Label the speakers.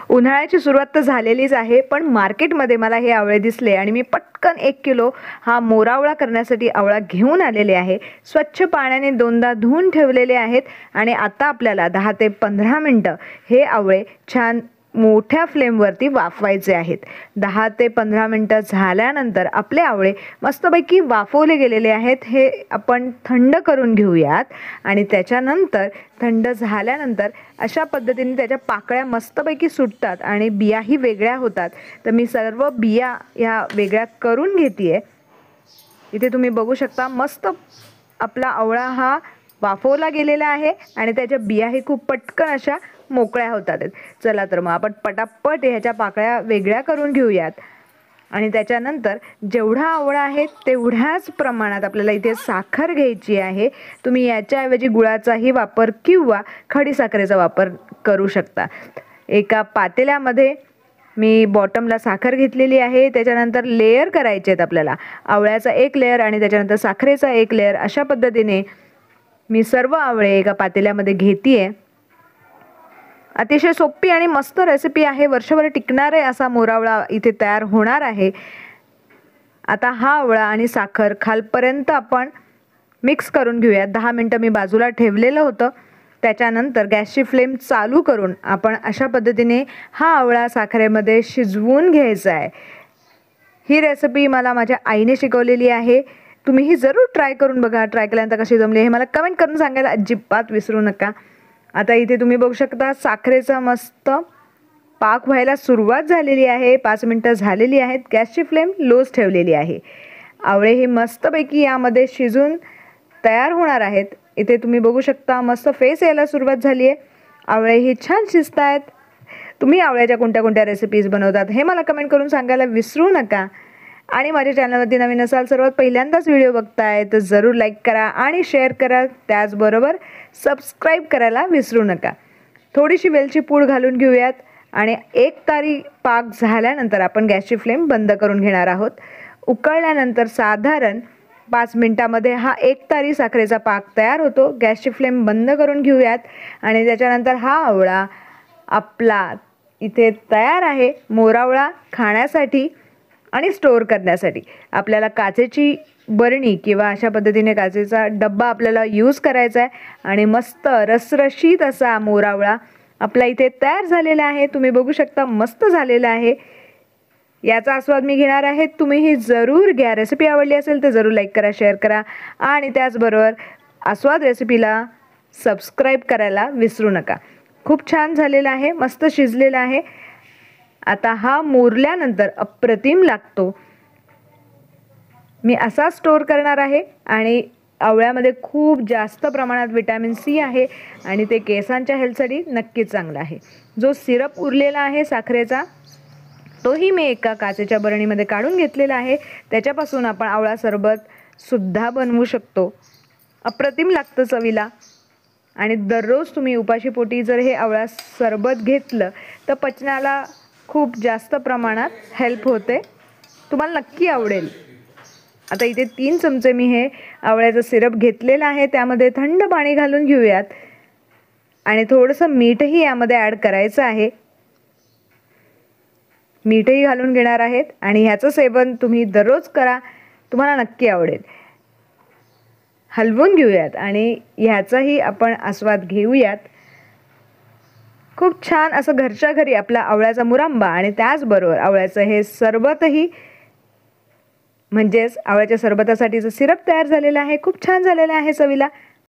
Speaker 1: उन्हाळ्याची सुरुवात तर झालेलीच आहे, पण मार्केटमध्ये मला हे आवळे दिसले आणि मी पटकन 1 किलो हा मोरावळा करण्यासाठी आवळा घेऊन आलेले आहे. स्वच्छ पाण्याने 2दा धुवून ठेवलेले आहेत आणि आता आपल्याला 10 ते 15 मिनिटं हे आवळे छान मोठ्या फ्लेमवरती वाफवायचे आहेत. 10 ते 15 मिनिटं झाल्यानंतर आपले आवळे मस्तपैकी वाफवले गेलेले आहेत. हे आपण थंड करून घेऊयात आणि त्याच्यानंतर थंड झाल्यानंतर अशा पद्धतीने त्याच्या पाकळ्या मस्तपैकी सुटतात आणि बियाही वेगळ्या होतात. तर मी सर्व बिया ह्या वेगळ्या करून घेते. इथे तुम्ही बघू शकता मस्त आपला आवळा हा वाफवला गेलेला आहे आणि त्याच्या बियाही खूप पटकन अशा मोकळ्या होतात. चला तर मग आपण पटापट ह्याच्या पाकळ्या वेगळ्या करून घेऊयात आणि त्याच्यानंतर जेवढा आवळा आहे तेवढ्याच प्रमाणात आपल्याला इथे साखर घ्यायची आहे. तुम्ही याच्याऐवजी गुळाचाही वापर किंवा खडीसाखरेचा वापर करू शकता. एका पातेल्यामध्ये मी बॉटमला साखर घेतलेली आहे. त्याच्यानंतर लेयर करायचे आहेत आपल्याला. आवळ्याचा एक लेयर आणि त्याच्यानंतर साखरेचा एक लेयर. अशा पद्धतीने मी सर्व आवळे एका पातेल्यामध्ये घेते. अतिशय सोपी आणि मस्त रेसिपी आहे. वर्षभर टिकणारे असा मोरावळा इथे तयार होणार आहे. आता हा आवळा आणि साखर खालपर्यंत आपण मिक्स करून घेऊया. 10 मिनिटं मी बाजूला ठेवलेलं होतं. त्याच्यानंतर गॅसची फ्लेम चालू करून आपण अशा पद्धतीने हा आवळा साखरेमध्ये शिजवून घ्यायचा आहे. ही रेसिपी मला माझ्या आईने शिकवलेली आहे. तुम्हीही जरूर ट्राय करून बघा. ट्राय केल्यानंतर कशी जमली हे मला कमेंट करून सांगायला अजिबात विसरू नका. आता इथे तुम्ही बघू शकता साखरेचा मस्त पाक व्हायला सुरुवात झालेली आहे. 5 मिनिटं झालेली आहेत. गॅसची फ्लेम लोच ठेवलेली आहे. आवळे हे मस्तपैकी यामध्ये शिजून तयार होणार आहेत. इथे तुम्ही बघू शकता मस्त फेस यायला सुरुवात झाली आहे. आवळे ही छान शिजत आहेत. तुम्ही आवळ्याच्या कोणत्या कोणत्या रेसिपीज बनवतात हे मला कमेंट करून सांगायला विसरू नका. आणि माझ्या चॅनलवरती नवीन असाल, सर्वात पहिल्यांदाच व्हिडिओ बघताय तर जरूर लाईक करा आणि शेअर करा. त्याचबरोबर सबस्क्राईब करायला विसरू नका. थोडीशी वेलची पूड घालून घेऊयात आणि 1 तारी पाक झाल्यानंतर आपण गॅसची फ्लेम बंद करून घेणार आहोत. उकळल्यानंतर साधारण 5 मिनिटामध्ये हा 1 तारी साखरेचा पाक तयार होतो. गॅसची फ्लेम बंद करून घेऊयात आणि त्याच्यानंतर हा आवळा आपला इथे तयार आहे. मोरावळा खाण्यासाठी आणि स्टोअर करण्यासाठी आपल्याला काचेची बरणी किंवा अशा पद्धतीने काचेचा डब्बा आपल्याला यूज करायचा आहे आणि मस्त रसरशीत असा मोरावळा आपला इथे तयार झालेला आहे. तुम्ही बघू शकता मस्त झालेला आहे. याचा आस्वाद मी घेणार आहे. तुम्हीही जरूर घ्या. रेसिपी आवडली असेल तर जरूर लाईक करा, शेअर करा आणि त्याचबरोबर आस्वाद रेसिपीला सबस्क्राईब करायला विसरू नका. खूप छान झालेला आहे. मस्त शिजलेला आहे. आता हा मुरल्यानंतर अप्रतिम लागतो. मी असा स्टोअर करणार आहे आणि आवळ्यामध्ये खूप जास्त प्रमाणात विटॅमिन सी आहे आणि ते केसांच्या हेल्थसाठी नक्कीच चांगलं आहे. जो सिरप उरलेला आहे साखरेचा तोही मी एका काचेच्या बरणीमध्ये काढून घेतलेला आहे. त्याच्यापासून आपण आवळा सरबत सुद्धा बनवू शकतो. अप्रतिम लागतं चवीला आणि दररोज तुम्ही उपाशीपोटी जर हे आवळा सरबत घेतलं तर पचनाला खूप जास्त प्रमाणात हेल्प होते. तुम्हाला नक्की आवडेल. आता इथे 3 चमचे मी हे आवळ्याचं सिरप घेतलेलं आहे. त्यामध्ये थंड पाणी घालून घेऊयात आणि थोडंसं मीठही यामध्ये ॲड करायचं आहे. मीठही घालून घेणार आहेत आणि ह्याचं सेवन तुम्ही दररोज करा. तुम्हाला नक्की आवडेल. हलवून घेऊयात आणि ह्याचाही आपण आस्वाद घेऊयात. खूप छान असं घरच्या घरी आपला आवळ्याचा मुरांबा आणि त्याचबरोबर आवळ्याचं हे सरबतही म्हणजेच आवळ्याच्या सरबतासाठीचं सिरप तयार झालेलं आहे. खूप छान झालेलं आहे चवीला.